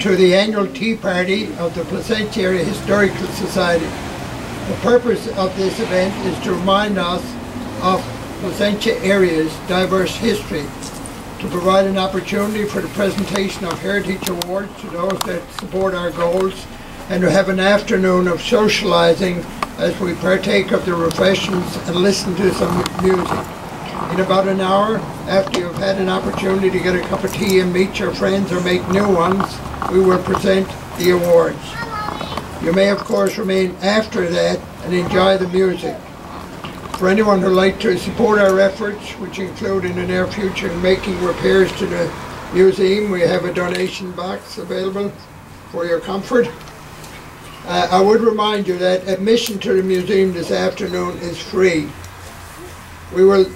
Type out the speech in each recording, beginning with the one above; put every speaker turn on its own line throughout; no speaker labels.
To the annual tea party of the Placentia Area Historical Society. The purpose of this event is to remind us of Placentia area's diverse history, to provide an opportunity for the presentation of heritage awards to those that support our goals, and to have an afternoon of socializing as we partake of the refreshments and listen to some music. In about an hour, after you've had an opportunity to get a cup of tea and meet your friends or make new ones, we will present the awards. You may of course remain after that and enjoy the music. For anyone who would like to support our efforts, which include in the near future making repairs to the museum, we have a donation box available for your comfort. I would remind you that admission to the museum this afternoon is free. We will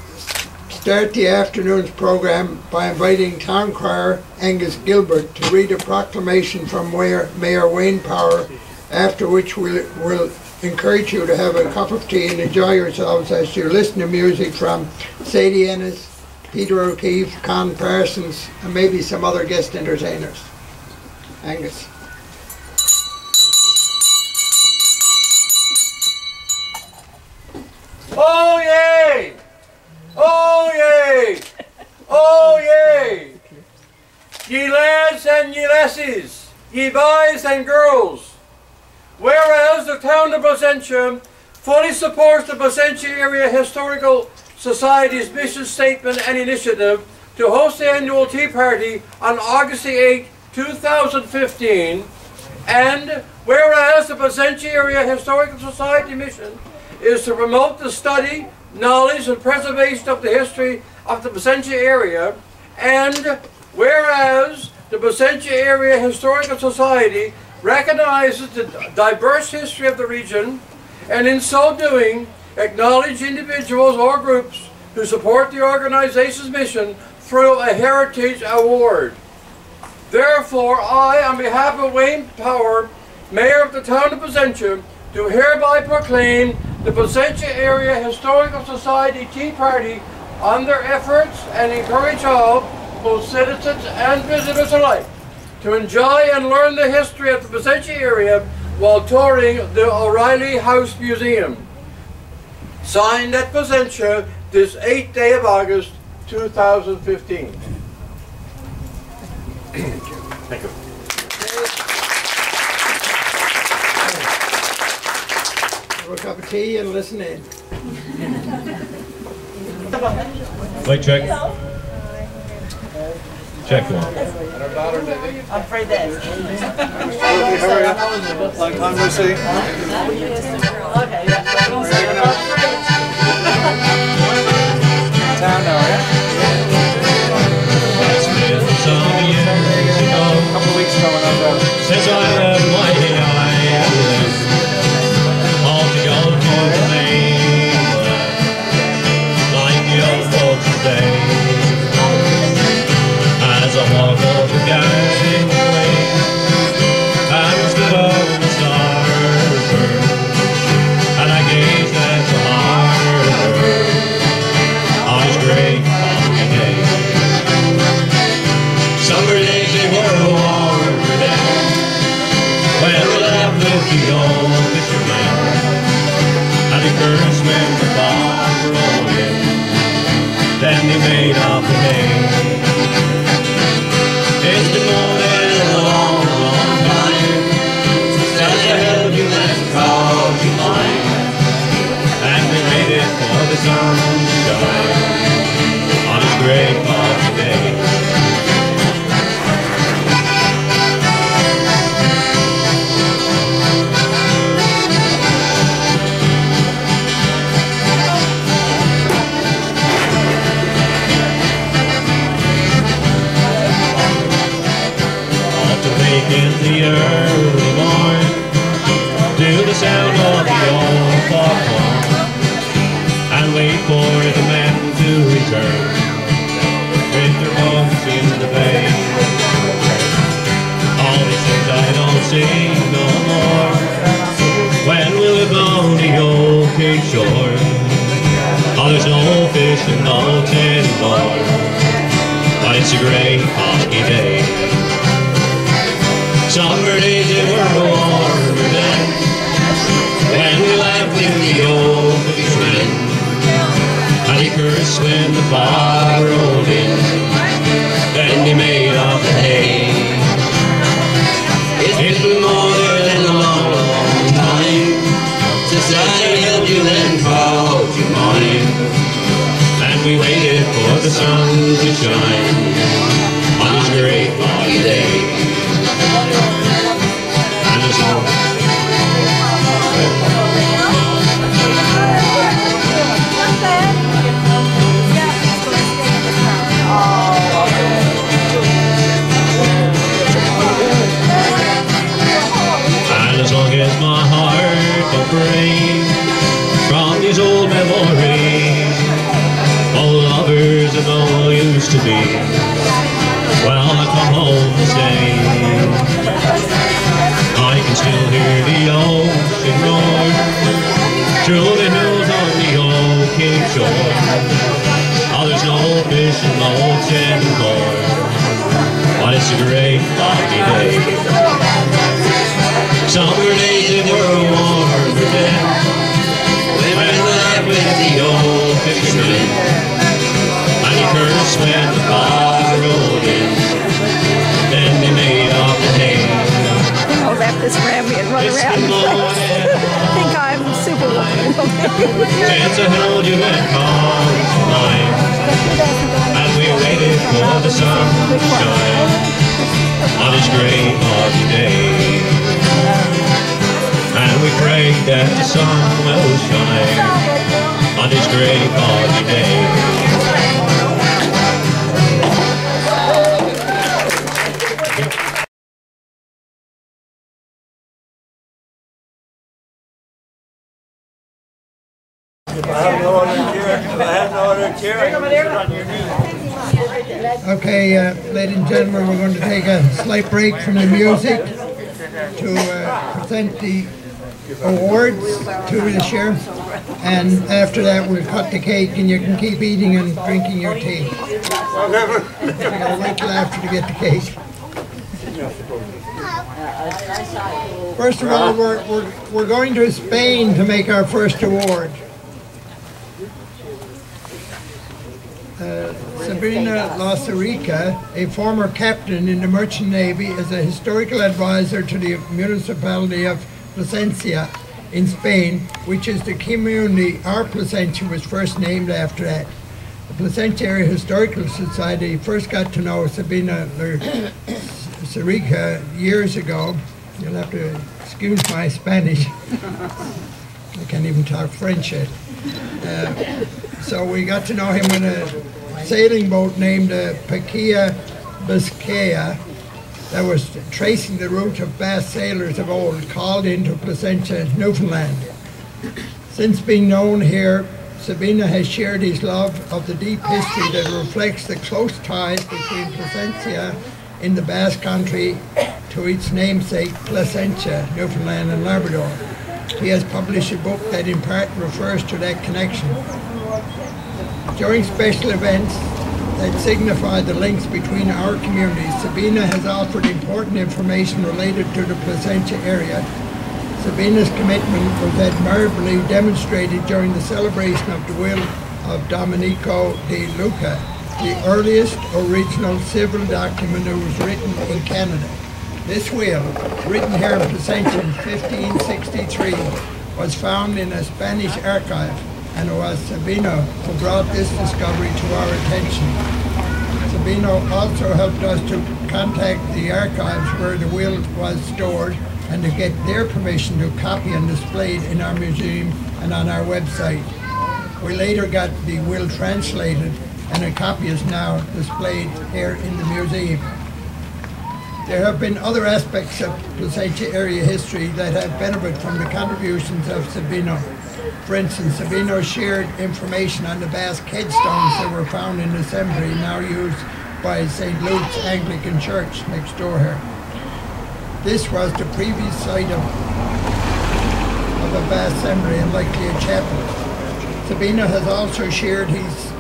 start the afternoon's program by inviting Town Crier Angus Gilbert to read a proclamation from Mayor Wayne Power, after which we'll encourage you to have a cup of tea and enjoy yourselves as you listen to music from Sadie Ennis, Peter O'Keefe, Con Parsons, and maybe some other guest entertainers. Angus.
Oh yay! Oh yay! Oh yay! Ye lads and ye lassies, ye boys and girls, whereas the town of Placentia fully supports the Placentia Area Historical Society's mission statement and initiative to host the annual tea party on August 8, 2015, and whereas the Placentia Area Historical Society mission is to promote the study, knowledge, and preservation of the history of the Placentia area, and whereas the Placentia Area Historical Society recognizes the diverse history of the region, and in so doing acknowledge individuals or groups who support the organization's mission through a Heritage Award. Therefore, I, on behalf of Wayne Power, Mayor of the town of Placentia, do hereby proclaim the Placentia Area Historical Society Tea Party on their efforts and encourage all, both citizens and visitors alike, to enjoy and learn the history of the Placentia area while touring the O'Reilly House Museum. Signed at Placentia this 8th day of August 2015. Thank you.
Have a cup of tea and listen in.
Mic check. Check one.
I'm afraid that.
How are you? Long time no see.
Okay,
Town now, yeah?
It's been some years ago.
A couple of weeks ago when I was out.
Since I left my island, all to go to the mainland, like the old folks say. As I walk over the dancing way, and stood over the starboard, and I gazed at the harbor on his great foggy day. Summer days they were warmer then, when we left with the old fishermen, and the currents when the fog rolled in, then they made up the name. It's been more than a long, long time since I held you and called you mine, and we waited for the sun to shine on this great foggy day. In the early morn, to the sound of the old foghorn, and wait for the men to return with their boats in the bay. All these things I don't see no more. When will we go to the old Cape shore? Oh, there's no fish and no tin more, but it's a great foggy day. Summer days they were warmer then, when we laughed with the old fishermen, and he cursed when the fog rolled in, then they made off the hay. It's been more than a long, long time since I held you and called you mine, and we waited for the sun to shine on this great foggy day. And the song and as long as my heart don't break from these old memories, old lovers and all used to be, well, I come home to stay. I can still hear the ocean roar through the hills on the old Cape shore. Oh, there's no fish in the ocean anymore, but it's a great foggy day. Summer days they were warmer then, when we laughed with the old fishermen, and he cursed when the fog rolled in, then they made off the hay.
I'll wrap this around me and run around. I think I'm Superwoman.
Since I held you and called you mine, and we waited for the sun to shine on this great foggy day, and we prayed that the sun will shine on this great foggy day.
Okay, ladies and gentlemen, we're going to take a slight break from the music to present the awards to this year, and after that we'll cut the cake and you can keep eating and drinking your tea. You gotta wait till after to get the cake. First of all, we're going to Spain to make our first award. Sabrina Losarica, a former captain in the Merchant Navy, is a historical advisor to the municipality of Placentia in Spain, which is the community our Placentia was first named after that. The Placentia Area Historical Society first got to know Sabrina Losarica years ago. You'll have to excuse my Spanish. I can't even talk French yet. So we got to know him when a sailing boat named Paquia Biscaya that was tracing the route of Basque sailors of old called into Placentia, Newfoundland. Since being known here, Sabina has shared his love of the deep history that reflects the close ties between Placentia in the Basque Country to its namesake Placentia, Newfoundland and Labrador. He has published a book that in part refers to that connection. During special events that signify the links between our communities, Sabina has offered important information related to the Placentia area. Sabina's commitment was admirably demonstrated during the celebration of the will of Domenico de Luca, the earliest original civil document that was written in Canada. This will, written here in Placentia in 1563, was found in a Spanish archive, and it was Sabino who brought this discovery to our attention. Sabino also helped us to contact the archives where the will was stored and to get their permission to copy and display it in our museum and on our website. We later got the will translated, and a copy is now displayed here in the museum. There have been other aspects of Placentia area history that have benefited from the contributions of Sabino. For instance, Sabino shared information on the Basque headstones that were found in the cemetery now used by St. Luke's Anglican Church next door here. This was the previous site of a vast cemetery and likely a chapel. Sabino has also shared his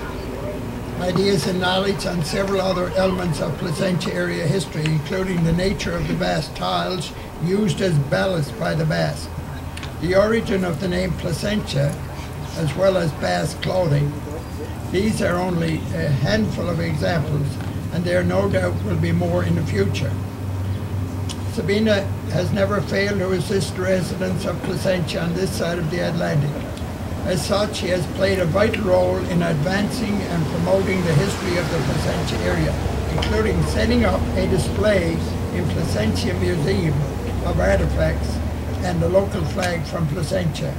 ideas and knowledge on several other elements of Placentia area history, including the nature of the Basque tiles used as ballast by the Basque, the origin of the name Placentia, as well as Basque clothing. These are only a handful of examples, and there no doubt will be more in the future. Sabina has never failed to assist the residents of Placentia on this side of the Atlantic. As such, she has played a vital role in advancing and promoting the history of the Placentia area, including setting up a display in Placentia Museum of artifacts and the local flag from Placentia.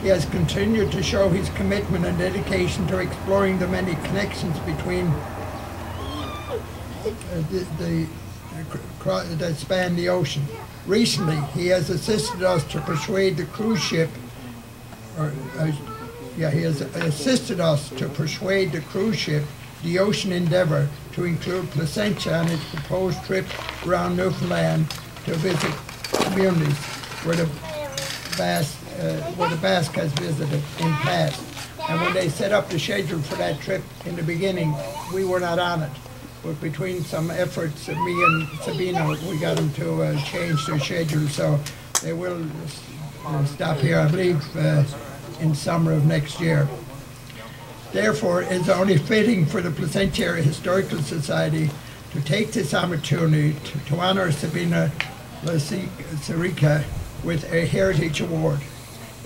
He has continued to show his commitment and dedication to exploring the many connections between that span the ocean. Recently, he has assisted us to persuade the cruise ship, he has assisted us to persuade the cruise ship, the Ocean Endeavour, to include Placentia on its proposed trip around Newfoundland to visit communities where the Basque has visited in past. And when they set up the schedule for that trip in the beginning, we were not on it. But between some efforts of me and Sabina, we got them to change their schedule, so they will stop here, I believe, in summer of next year. Therefore, it's only fitting for the Placentia Area Historical Society to take this opportunity to honor Sabina Lasarica with a Heritage Award.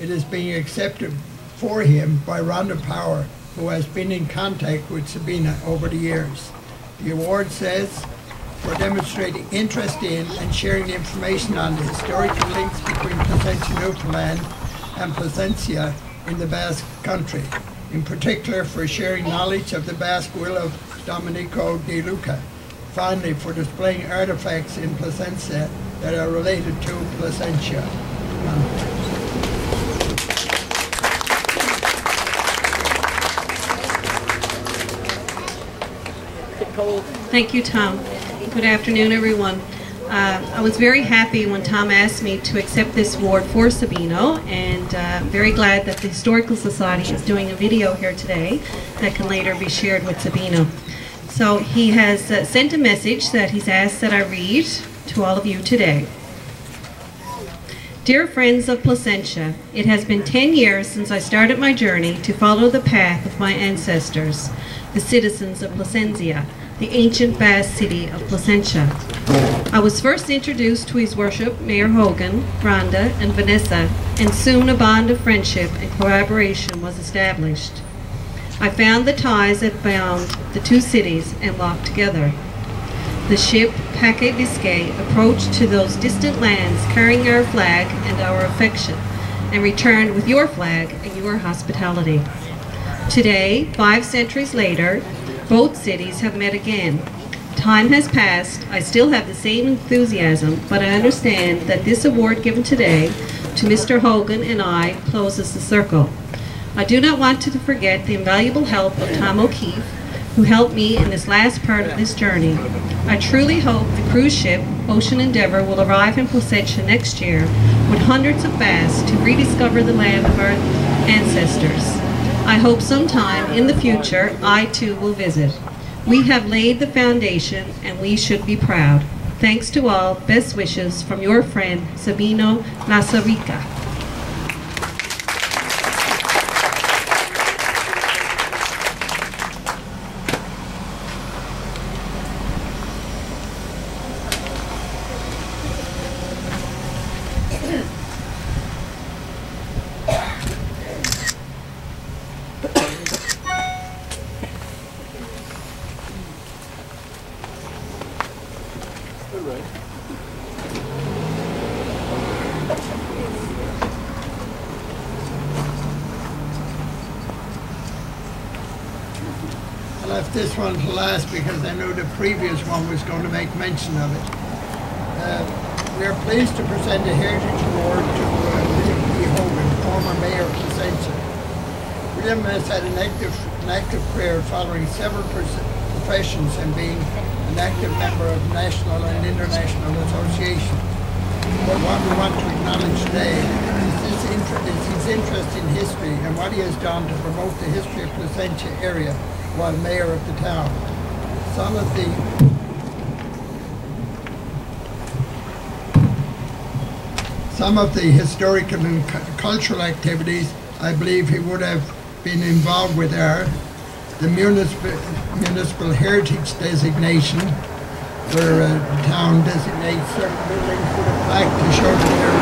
It is being accepted for him by Rhonda Power, who has been in contact with Sabina over the years. The award says, for demonstrating interest in and sharing information on the historical links between Placentia, Newfoundland and Placentia in the Basque Country, in particular for sharing knowledge of the Basque will of Domenico de Luca. Finally, for displaying artifacts in Placentia that are related to Placentia.
Thank you, Tom. Good afternoon, everyone. I was very happy when Tom asked me to accept this award for Sabino, and very glad that the Historical Society is doing a video here today that can later be shared with Sabino. So he has sent a message that he's asked that I read to all of you today. Dear friends of Placentia, it has been 10 years since I started my journey to follow the path of my ancestors, the citizens of Placentia, the ancient Basque city of Placentia. I was first introduced to His Worship Mayor Hogan, Rhonda, and Vanessa, and soon a bond of friendship and collaboration was established. I found the ties that bound the two cities and walked together. The ship PAHS Biscay approached to those distant lands carrying our flag and our affection, and returned with your flag and your hospitality. Today, 5 centuries later, both cities have met again. Time has passed, I still have the same enthusiasm, but I understand that this award given today to Mr. Hogan and I closes the circle. I do not want to forget the invaluable help of Tom O'Keefe, who helped me in this last part of this journey. I truly hope the cruise ship, Ocean Endeavour, will arrive in Placentia next year with hundreds of Basques to rediscover the land of our ancestors. I hope sometime in the future I too will visit. We have laid the foundation and we should be proud. Thanks to all, best wishes from your friend Sabino Lasarica.
I left this one to last because I knew the previous one was going to make mention of it. We are pleased to present a Heritage Award to William P. Hogan, former mayor of Placentia. William has had an active career following several professions and being an active member of national and international associations. But what we want to acknowledge today is his interest in history and what he has done to promote the history of Placentia area while mayor of the town. Some of the historical and cultural activities I believe he would have been involved with are the municipal heritage designation, where the town designates certain buildings with a plaque to show that they're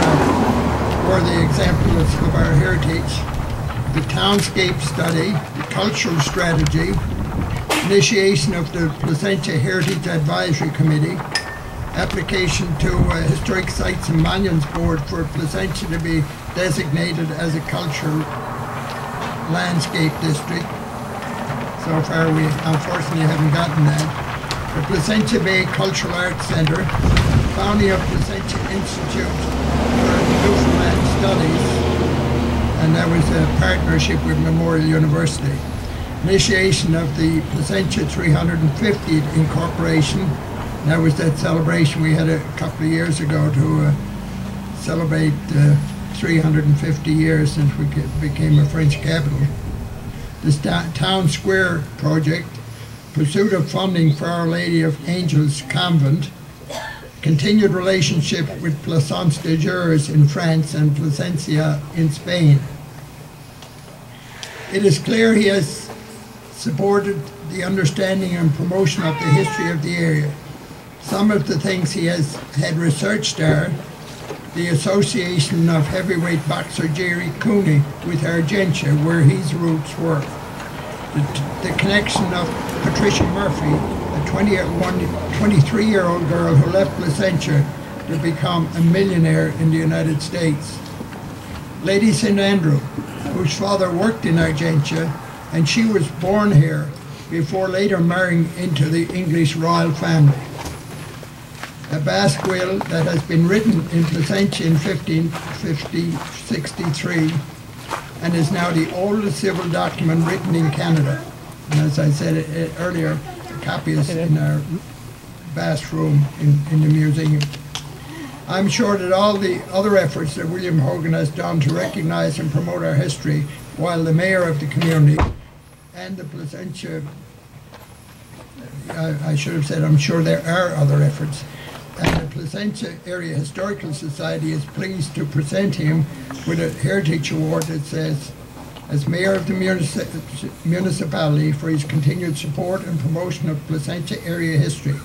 worthy examples of our heritage. The townscape study, the cultural strategy, initiation of the Placentia Heritage Advisory Committee, application to Historic Sites and Monuments Board for Placentia to be designated as a cultural landscape district. So far we unfortunately haven't gotten that. The Placentia Bay Cultural Arts Centre, founding of Placentia Institute for Newfoundland Studies, and that was a partnership with Memorial University. Initiation of the Placentia 350th Incorporation, and that was that celebration we had a couple of years ago to celebrate 350 years since we became a French capital. This Town Square project, pursuit of funding for Our Lady of Angels Convent, continued relationship with Plaisance de Jures in France and Placentia in Spain. It is clear he has supported the understanding and promotion of the history of the area. Some of the things he has had researched are the association of heavyweight boxer Jerry Cooney with Argentia, where his roots were. The connection of Patricia Murphy, a 23-year-old girl who left Placentia to become a millionaire in the United States. Lady St. Andrew, whose father worked in Argentia, and she was born here before later marrying into the English royal family. A Basque will that has been written in Placentia in 1563 and is now the oldest civil document written in Canada. And as I said earlier, a copy is in our vast room in the museum. I'm sure that all the other efforts that William Hogan has done to recognize and promote our history while the mayor of the community and the Placentia, I should have said I'm sure there are other efforts, and the Placentia Area Historical Society is pleased to present him with a Heritage Award that says, as Mayor of the municipality for his continued support and promotion of Placentia area history,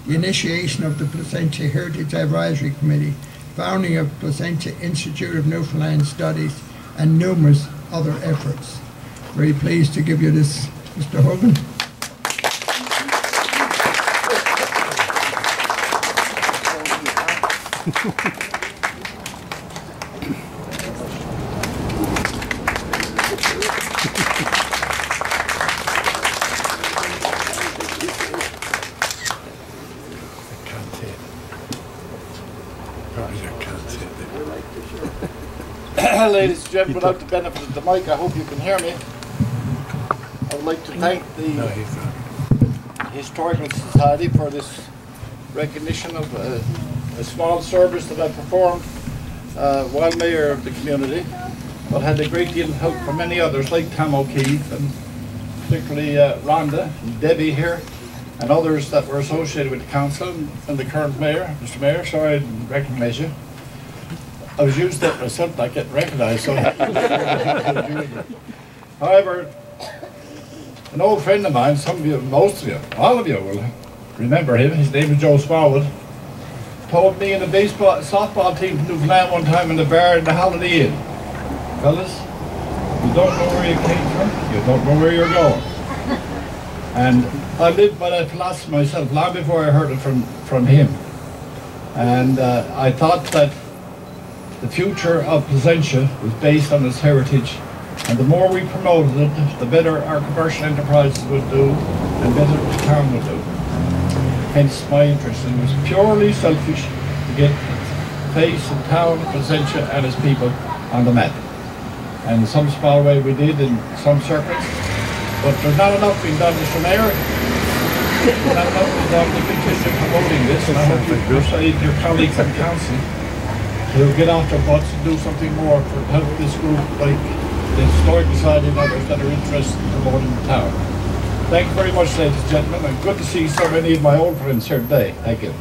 the initiation of the Placentia Heritage Advisory Committee, founding of Placentia Institute of Newfoundland Studies, and numerous other efforts. Very pleased to give you this, Mr. Hogan.
Ladies and gentlemen, without the benefit of the mic, I hope you can hear me. I would like to thank the Historical Society for this recognition of a small service that I performed while mayor of the community, but had a great deal of help from many others like Tom O'Keefe and particularly Rhonda and Debbie here and others that were associated with the council and the current mayor. Mr. Mayor, sorry I didn't recognize you. I was used to it myself, not getting recognised. So. However, an old friend of mine, some of you, most of you, all of you will remember him. His name is Joe Smallwood. Told me in a softball team from Newfoundland one time in the bar in the Holiday Inn, fellas, you don't know where you came from, you don't know where you're going. And I lived by that philosophy myself long before I heard it from him. And I thought that the future of Placentia was based on its heritage, and the more we promoted it, the better our commercial enterprises would do, and better the town would do. Hence my interest, and it was purely selfish to get place and town, Placentia and its people on the map. And in some small way we did in some circles, but there's not enough being done, Mr. Mayor. There's not enough being done to continue promoting this, and I hope you persuade your colleagues in council to get off their butts and do something more to help this group like the Historic Society and others that are interested in promoting the town. Thank you very much, ladies and gentlemen, and good to see so many of my old friends here today. Thank you.